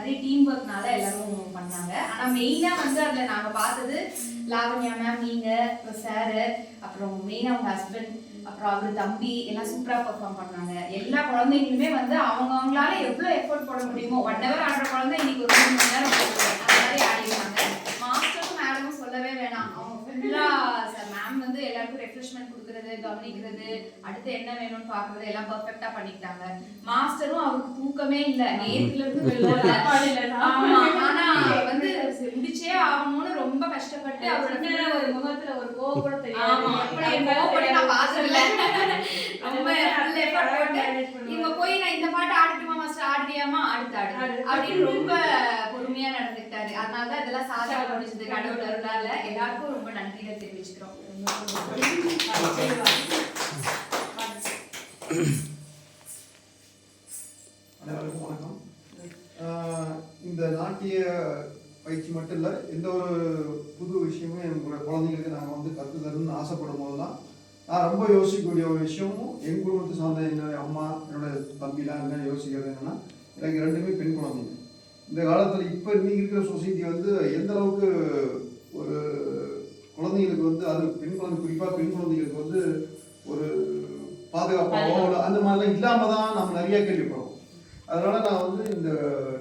மாதிரி டீம் ஒர்க்னால எல்லாரும் பண்ணாங்க. ஆனா மெயினா வந்து அதுல நாங்க பார்த்தது லாவண்யா மேம், நீங்க, சாரு, அப்புறம் மெயினா அவங்க ஹஸ்பண்ட், அப்புறம் அவரு தம்பி எல்லாம் சூப்பரா பெர்ஃபார்ம் பண்ணாங்க. எல்லா குழந்தைங்களுமே வந்து அவங்களால எவ்வளவு எஃபோர்ட் போட முடியுமோ 1 hour ஆடுற குழந்தை இன்னைக்கு ஒரு 2 மணி நேரம் அந்த மாதிரி ஆடிருக்காங்க. மாஸ்டரும் மேடமும் சொல்லவே வேணாம். அவங்க ஃபுல்லா மேம் வந்து எல்லாருக்கும் ரெஃப்ரெஷ்மெண்ட் கொடுக்கறது, கவனிக்கிறது, அடுத்து என்ன வேணும்னு பாக்குறது எல்லாம் பெர்ஃபெக்ட்டா பண்ணிட்டாங்க. மாஸ்டரும் அவருக்கு தூக்கமே இல்ல, நேத்துல இருந்து வெளில ஆமா. ஆனா வந்து முடிச்சே ஆகணும்னு ரொம்ப கஷ்டப்பட்டு அவரோட ஒரு முகத்துல ஒரு கோவம் கூட தெரியாது. நான் பார்த்ததில்ல. ரொம்ப ஃபுல் எஃபோர்ட் போட்டு இவங்க போய் நான் இந்த பாட்டு ஆடட்டுமா மாஸ்டர், ஆடுறியாமா, அடுத்தாடு அப்படின்னு ரொம்ப பொறுமையா நடந்துக்கிட்டாரு. அதனாலதான் இதெல்லாம் சாதனை முடிஞ்சது. கடவுள் அருளால எல்லாருக்கும் ரொம்ப நன்றியை தெரிவிச்சுக்கிறோம். அனைவருக்கும் வணக்கம். இந்த நாட்டிய பயிற்சி மட்டும் இல்லை, எந்த ஒரு புது விஷயமும் எங்களோட குழந்தைங்களுக்கு நாங்கள் வந்து கற்றுத்தரணும்னு ஆசைப்படும் போதுதான் நான் ரொம்ப யோசிக்கக்கூடிய ஒரு விஷயமும் என் குடும்பத்தை சார்ந்த என்னுடைய அம்மா, என்னோட தம்பிலாம் என்ன யோசிக்கிறது என்னன்னா, எனக்கு 2 பெண் குழந்தைங்க. இந்த காலத்தில் இப்போ இன்னைக்கு இருக்கிற சொசைட்டி வந்து எந்த அளவுக்கு ஒரு குழந்தைங்களுக்கு வந்து அது பெண் குழந்தை, குறிப்பாக பெண் குழந்தைங்களுக்கு வந்து ஒரு பாதுகாப்பாக அந்த மாதிரிலாம் இல்லாமல் தான் நம்ம நிறைய கேள்விப்படுறோம். அதனால நான் வந்து இந்த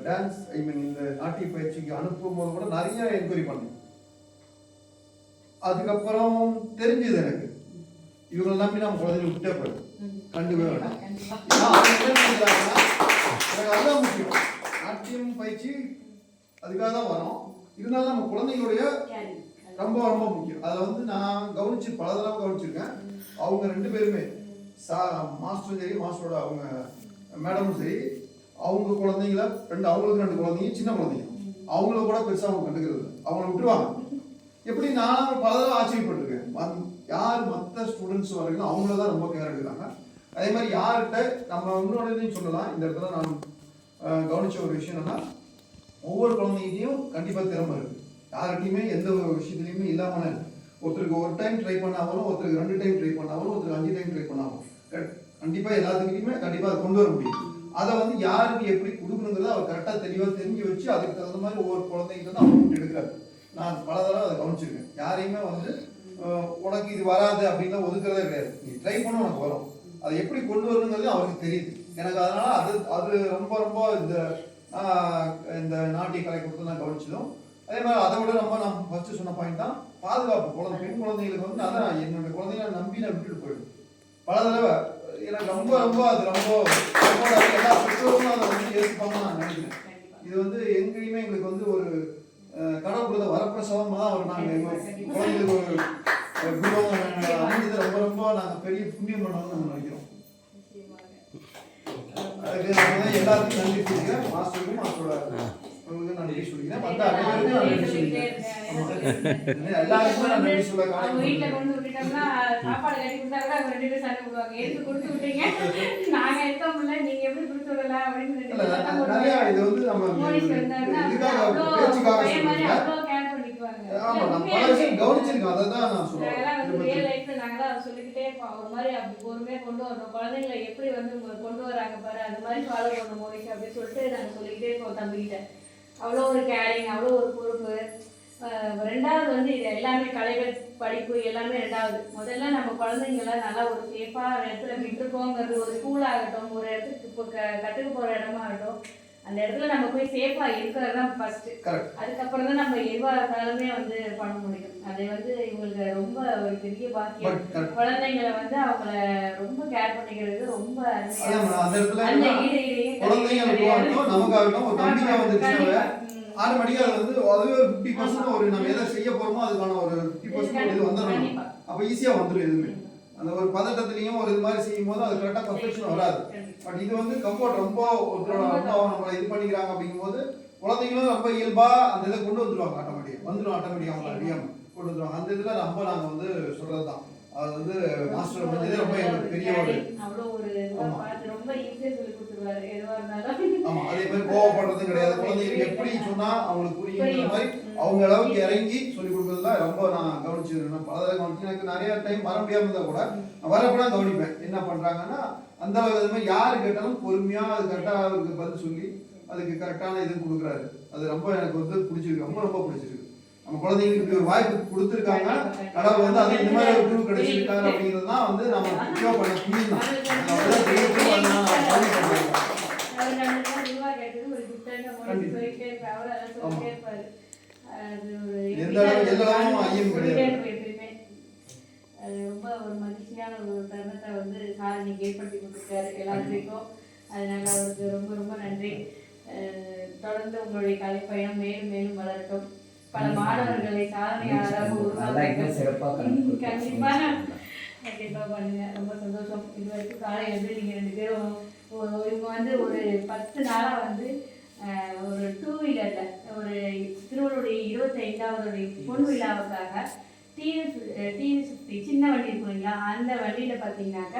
டான்ஸ் இந்த நாட்டிய பயிற்சிக்கு அனுப்பும் போது கூட நிறைய என்கொயரி பண்ணேன். அதுக்கப்புறம் தெரிஞ்சது எனக்கு இவங்க நம்பி நம்ம குழந்தைங்க விட்டே போயிடும், கண்டுவே வேண்டாம். எனக்கு அதுதான் முக்கியம். நாட்டியம் பயிற்சி அதுக்காக தான் வரோம். இருந்தாலும் நம்ம குழந்தைங்களுடைய ரொம்ப ரொம்ப முக்கியம். அதை வந்து நான் பல தடவை கவனிச்சிருக்கேன். அவங்க 2 பேருமே மாஸ்டரும் சரி, மாஸ்டரோட அவங்க மேடமும் சரி, அவங்க குழந்தைங்கள அவங்களுக்கு 2 குழந்தைங்க, சின்ன குழந்தைங்க, அவங்கள கூட பெருசாக அவங்க கண்டுக்கிறது இல்லை, அவங்கள விட்டுருவாங்க. எப்படி நான் பல தடவை ஆச்சரியப்பட்டிருக்கேன். யார் மற்ற ஸ்டூடெண்ட்ஸ் வரைக்கும் அவங்கள தான் ரொம்ப கேர் எடுக்கிறாங்க. அதே மாதிரி யார்கிட்ட நம்ம இன்னொரு சொல்லலாம், இந்த இடத்துல நான் கவனிச்ச ஒரு விஷயம் என்னன்னா, ஒவ்வொரு குழந்தைகிட்டையும் கண்டிப்பாக திறமை இருக்கு. யார்கிட்டையுமே எந்த ஒரு விஷயத்துலையுமே இல்லாமல் இல்லை. ஒருத்தருக்கு 1 டைம் ட்ரை பண்ணாலும், ஒருத்தருக்கு 2 டைம் ட்ரை பண்ணாலும், ஒருத்தருக்கு 5 டைம் ட்ரை பண்ணாலும் கண்டிப்பாக எல்லாத்துக்கிட்டையுமே கண்டிப்பாக அதை கொண்டு வர முடியும். அதை வந்து யாருக்கு எப்படி கொடுக்கணுங்கிறத அவர் கரெக்டாக தெளிவாக தெரிஞ்சு வச்சு அதுக்கு தகுந்த மாதிரி ஒவ்வொரு குழந்தைங்க வந்து அவங்க எடுக்கிறாரு. நான் பல தடவை அதை கவனிச்சிருக்கேன். யாரையுமே வந்து உனக்கு இது வராது அப்படின்னா ஒதுக்குறதே கிடையாது. நீ ட்ரை பண்ண உனக்கு வரும், அதை எப்படி கொண்டு வரணுங்கிறது அவருக்கு தெரியுது. எனக்கு அதனால அது ரொம்ப ரொம்ப இந்த நாட்டிய கலை கொடுத்து நான் கவனிச்சதும். அதே மாதிரி அதை விட ரொம்ப நான் ஃபர்ஸ்ட் சொன்ன பாயிண்ட் தான் பாதுகாப்பு. பெண் குழந்தைங்களுக்கு வந்து அதான் என்னோட குழந்தைகளை நம்பி நான் விட்டுட்டு போயிடும். பல தடவை எனக்கு ரொம்ப ரொம்ப அது ரொம்ப எல்லா பெற்றோரும் அதை வந்து ஏற்றுப்பாங்கன்னு நான் நினைக்கிறேன். இது வந்து எங்கேயுமே எங்களுக்கு வந்து ஒரு கடவுள் கொடுத்த வரப்பிரசாதமாக தான் அவர் நாங்கள் எங்கள் குழந்தைங்களுக்கு ஒரு குருவாங்க அமைஞ்சது ரொம்ப ரொம்ப நாங்கள் பெரிய புண்ணியம் பண்ணணும்னு நாங்கள் நினைக்கிறோம். அதுக்கு நான் எல்லாருக்கும் நன்றி சொல்லிக்கிறேன். மாஸ்டருக்கும் மாஸ்டரோட நன்றி சொல்லிக்கிறேன். மற்ற அனைவருக்கும் நான் நன்றி சொல்லிக்கிறேன். எல்லாருக்குமே நான் நன்றி சொல்ல நிறைய இது வந்து நம்ம பேச்சுக்காக கவனிச்சிருக்கோம். அதான் நான் சொல்லிக்கிட்டே இருப்போம். ஒரு மாதிரி அப்படி பொறுமையா கொண்டு வரணும், குழந்தைங்களை எப்படி வந்து கொண்டு வராங்க பாரு, அந்த மாதிரி ஃபாலோ பண்ணணும் மோனிஷ் அப்படின்னு சொல்லிட்டு நாங்கள் சொல்லிக்கிட்டே இருப்போம். தம்பிக்கிட்ட அவ்வளோ ஒரு கேரிங், அவ்வளோ ஒரு பொறுப்பு. 2வது வந்து இது எல்லாமே கலைகள் படிப்பு எல்லாமே 2வது. முதல்ல நம்ம குழந்தைங்கள நல்லா ஒரு சேஃபாக இடத்துல விட்டுருக்கோங்கிறது, ஒரு ஸ்கூல் ஆகட்டும், ஒரு இடத்துக்கு இப்போ கற்றுக்க போகிற இடமா ஆகட்டும், அந்த இடத்துல நம்ம போய் சேஃபாக இருக்கிறது தான் ஃபர்ஸ்ட். அதுக்கப்புறம் தான் நம்ம எதுவாக இருந்தாலுமே வந்து பண்ண முடியும். அதை வந்து இவங்களுக்கு ரொம்ப ஒரு பெரிய பாக்கியம். குழந்தைங்களை வந்து அவங்கள ரொம்ப கேர் பண்ணிக்கிறது ரொம்ப ஆட்டோமேட்டிக்கா வந்து அதுவே ஒரு 50% ஒரு நம்ம எதை செய்ய போறோமோ அதுக்கான ஒரு 50% இது வந்துடும். அப்ப ஈஸியா வந்துடும். எதுவுமே அந்த ஒரு பதட்டத்திலையும் ஒரு இது மாதிரி செய்யும் போது அது கரெக்டா பர்ஃபெக்ஷன் வராது. பட் இது வந்து கம்ஃபர்ட் ரொம்ப ஒருத்தரோட அம்மா நம்மளை இது பண்ணிக்கிறாங்க அப்படிங்கும்போது குழந்தைங்களும் ரொம்ப இயல்பா அந்த இதை கொண்டு வந்துருவாங்க. ஆட்டோமேட்டிக்கா அவங்க அறியாம கொண்டு வந்துருவாங்க. அந்த இதுல ரொம்ப நாங்க வந்து சொல்றதுதான் அது வந்து மாஸ்டர் பண்ணது ரொம்ப பெரிய ஒரு ரொம்ப ஈஸியா சொல்லி கொடுத்துருவாரு எதுவா இருந்தாலும். ஆமா, அதே மாதிரி கோவப்படுறது கிடையாது. குழந்தைங்களுக்கு எப்படி சொன்னா அவங்களுக்கு புரியுங்கிற மாதிரி அவங்க அளவுக்கு இறங்கி சொல்லி கொடுக்கறதுல ரொம்ப நான் கவனிச்சிருக்கேன். பல தடவை கவனிச்சு எனக்கு நிறைய டைம் வர முடியாம இருந்தா கூட வரப்பட கவனிப்பேன் என்ன பண்றாங்கன்னா அந்த மாதிரி யாரு கேட்டாலும் பொறுமையா அது கரெக்டா அவருக்கு பதில் சொல்லி அதுக்கு கரெக்டான இது கொடுக்குறாரு. அது ரொம்ப எனக்கு வந்து பிடிச்சிருக்கு, ரொம்ப ரொம்ப பிடிச்சிருக்கு. நம்ம குழந்தைங்களுக்கு இப்படி ஒரு வாய்ப்பு கொடுத்துருக்காங்க, கடவுள் வந்து அது இந்த மாதிரி ஒரு குரு கிடைச்சிருக்காரு அப்படிங்கிறது தான் வந்து நம்ம முக்கியமாக பண்ண புரியும் தான். எந்த அளவுக்கு எல்லா ஐயம் கிடையாது. அது ரொம்ப ஒரு மகிழ்ச்சியான ஒரு தருணத்தை வந்து சார் இன்னைக்கு ஏற்படுத்தி கொடுத்துருக்காரு எல்லாத்துக்கும். அதனால அவருக்கு ரொம்ப ரொம்ப நன்றி. தொடர்ந்து உங்களுடைய கலை பயணம் மேலும் மேலும் வளரட்டும். பல மாணவர்களை சாதனையாளராக கண்டிப்பா பண்ணுங்க. ரொம்ப சந்தோஷம். இது வரைக்கும் காலையில் வந்து நீங்க 2 பேரும் இவங்க வந்து ஒரு 10 நாளா வந்து ஒரு 2 வீலர்ல ஒரு திருவள்ளுடைய 25வது பொன் விழாவுக்காக டிவி சின்ன வண்டி இருக்கும் இல்லைங்களா, அந்த வண்டியில பார்த்தீங்கன்னாக்க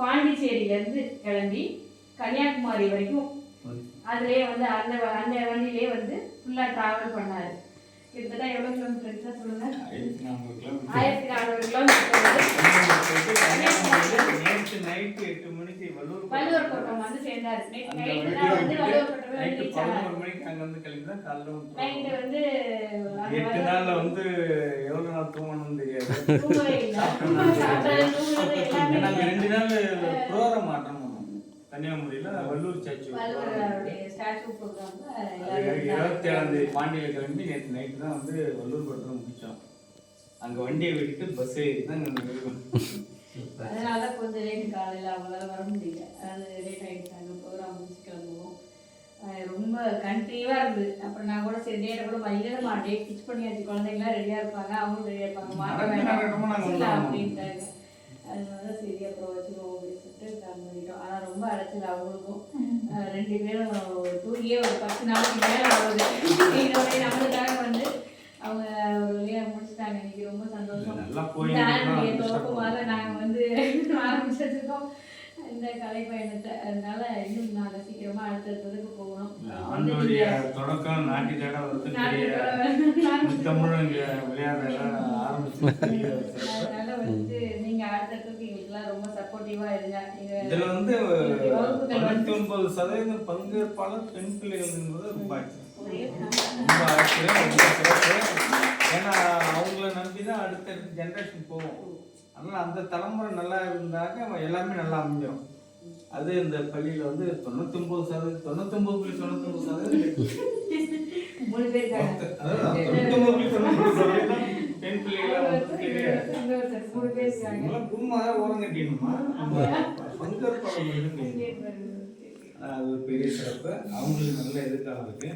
பாண்டிச்சேரியிலேருந்து கிளம்பி கன்னியாகுமரி வரைக்கும் அதுலேயே வந்து அந்த வண்டியிலே வந்து ஃபுல்லாக ட்ராவல் பண்ணாரு. கிட்டத்தட்ட எவ்வளோ கிலோமீட்டர் தான் சொல்லுங்க? 1400 கிலோமீட்டர். நைட்டு 8 மணிக்கு வள்ளுவர் கோட்டம் வந்து சேர்ந்தாரு. நைட்டு தான் வந்து வள்ளுவர் கோட்டம் வந்து 11 மணிக்கு அங்க வந்து கிளம்பி தான் காலைல நைட்டு வந்து 8 நாள்ல வந்து எவ்வளவு நாள் தூங்கணும்னு தெரியாது. தூங்கவே இல்லை. நாங்க 2 நாள் ப்ரோக்ராம் மாற்றம் பண்ணோம் கன்னியாகுமரியில வள்ளூர் ஸ்டாச்சு. வள்ளுவருடைய ஸ்டாச்சு ப்ரோக்ராம் 27 பாண்டியில கிளம்பி நேற்று நைட்டு தான் வந்து வள்ளூர் கோட்டத்தில் முடிச்சோம். அங்க வண்டியை விட்டுட்டு பஸ் ஏறி தான் அதனால கொஞ்சம் லேட், காலையில் அவங்களால வர முடியல. அது லேட் ஆகிடுச்சு. அங்கே ப்ரோக்ராம் முடிச்சு கிளம்புவோம். ரொம்ப கண்டினியூவாக இருந்தது. அப்புறம் நான் கூட சரி டேட்டை கூட மயிலமா டேட் ஃபிக்ஸ் பண்ணியாச்சு. குழந்தைங்களாம் ரெடியாக இருப்பாங்க, அவங்களும் ரெடியாக இருப்பாங்க, மாட்ட வேண்டாம் அப்படின்ட்டாங்க. அதனால சரி அப்புறம் வச்சுருவோம் அப்படின்னு சொல்லிட்டு பிளான் பண்ணிட்டோம். ஆனால் ரொம்ப அழைச்சல் அவங்களுக்கும். 2 பேரும் தூங்கியே ஒரு 10 நாளைக்கு மேலே ஆகுது. நம்மளுக்காக வந்து அவங்க ஒரு வழியாக முடிச்சுட்டாங்க. இன்னைக்கு ரொம்ப சந்தோஷம். துவக்கமாக நாங்கள் வந்து ஆரம்பிச்சிருக்கோம் இந்த கலை பயணத்தை. அதனால இன்னும் நாங்கள் சீக்கிரமா அடுத்ததுக்கு போகணும். தொடக்கம் நாட்டிலோட அதனால வந்து நீங்க அடுத்ததுக்கு எங்களுக்குலாம் ரொம்ப சப்போர்ட்டிவா இருங்க. இதுல வந்து 99% பங்கேற்பாளர் பெண் பிள்ளைகள் என்பது ரொம்ப ஏன்னா அவங்கள நம்பிதான் அடுத்த ஜெனரேஷன் போவோம். அதனால அந்த தலைமுறை நல்லா இருந்தாக்க எல்லாமே நல்லா அமைஞ்சிடும். அது இந்த பள்ளியில வந்து 99% 99.99% பெண் பிள்ளைகளா ஓரம் கட்டிடணுமா அது ஒரு பெரிய சிறப்பு. அவங்களுக்கு நல்ல எதிர்காலம் இருக்கு.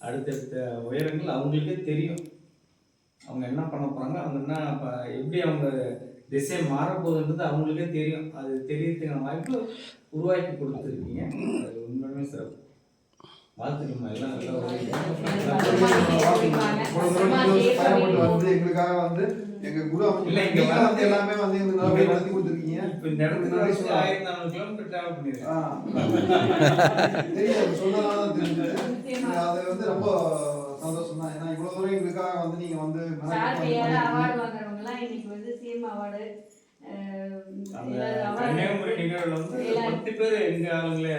அடுத்தடுத்த உயரங்கள் அவங்களுக்கே தெரியும். அவங்க என்ன பண்ண போறாங்க, அவங்க என்ன எப்படி அவங்க திசை மாறப்போகுதுன்றது அவங்களுக்கே தெரியும். அது தெரியறதுக்கான வாய்ப்பு உருவாக்கி கொடுத்துருக்கீங்க. அது உண்மையுமே சிறப்பு. வாழ்த்துக்கம்மா. எல்லாம் வந்து எங்களுக்காக வந்து எங்க குரு வந்து எல்லாமே வந்து எங்களுக்கு நடத்தி கொடுத்துருக்கீங்க. இப்போ இந்த இடத்துல 1400 கிலோமீட்டர் டிராவல் பண்ணிருக்கேன். தெரியும், சொன்னதான் தெரிஞ்சது. அது வந்து ரொம்ப சந்தோஷம் தான். ஏன்னா இவ்வளவு தூரம் எங்களுக்காக வந்து நீங்க வந்து அவார்டு வாங்குறவங்கலாம் இன்னைக்கு வந்து சிஎம் அவார்டு கன்னியாகுமரி நிகழ்வுல வந்து 10 பேர் எங்க ஆளுங்களே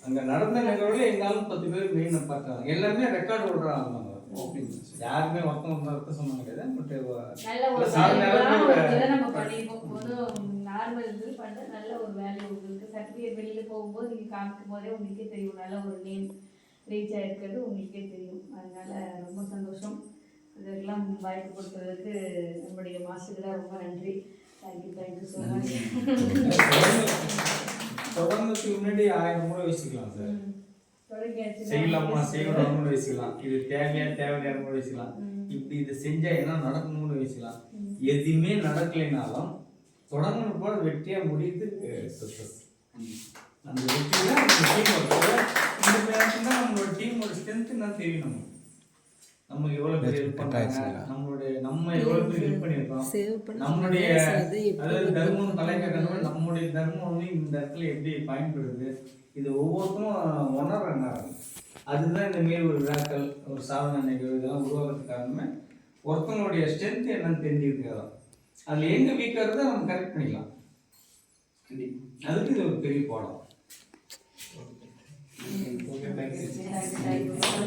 அங்க நடந்த நிகழ்வுல எங்காலும் 10 பேர் மெயின் பார்த்தாங்க. எல்லாமே ரெக்கார்டு ஓடுறாங்க. யாருமே ஒருத்தவங்க சொன்னாங்க கிடையாது. நார்மல் இது பண்ண நல்ல ஒரு வேல்யூ உங்களுக்கு. சர்டிஃபிகேட் வெளியில போகும்போது நீங்க காமிக்கும் போதே உங்களுக்கே தெரியும் நல்ல ஒரு நேம் ரீச் ஆயிருக்கிறது உங்களுக்கே தெரியும். அதனால ரொம்ப சந்தோஷம். இதெல்லாம் வாய்ப்பு கொடுத்ததுக்கு நம்முடைய மாஸ்டருக்கு ரொம்ப நன்றி. Thank you so much. தொடர்ந்துக்கு முன்னாடி 1000 முறை யோசிக்கலாம் சார். செய்யலாமா செய்யணும்னு யோசிக்கலாம். இது தேவையான முறை யோசிக்கலாம். இப்படி இதை செஞ்சா என்ன நடக்கணும்னு யோசிக்கலாம். எதுவுமே நடக்கலைனாலும் தொடர்ந்து போல வெற்றியா முடியுது சக்சஸ். அந்த வெற்றி தான் நம்மளோட டீமோட ஸ்ட்ரென்த் என்ன தெரியும். நம்ம எவ்வளவு பேர் ஹெல்ப் பண்றாங்க, நம்ம எவ்வளவு பேர் ஹெல்ப் பண்ணியிருக்கோம், நம்மளுடைய அதாவது தர்மம் தலைக்கட்டணும். நம்முடைய தர்மம் வந்து இந்த இடத்துல எப்படி பயன்படுது இது ஒவ்வொருத்தரும் உணர்றாங்க. அதுதான் இந்த மாரி ஒரு விழாக்கள் ஒரு சாதனை நிகழ்வு இதெல்லாம் உருவாக்குறதுக்கு காரணமே ஒருத்தவங்களுடைய ஸ்ட்ரென்த் என்னன்னு தெரிஞ்சுக்கிறதுக்காக தான். அதில் எங்கே வீக்காக இருந்தால் நம்ம கரெக்ட் பண்ணிக்கலாம். அதுக்கு இது ஒரு பெரிய பாடம்.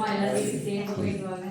எல்லாரும் வீட்டுக்கு சேர்ந்து போயிட்டு வாங்க.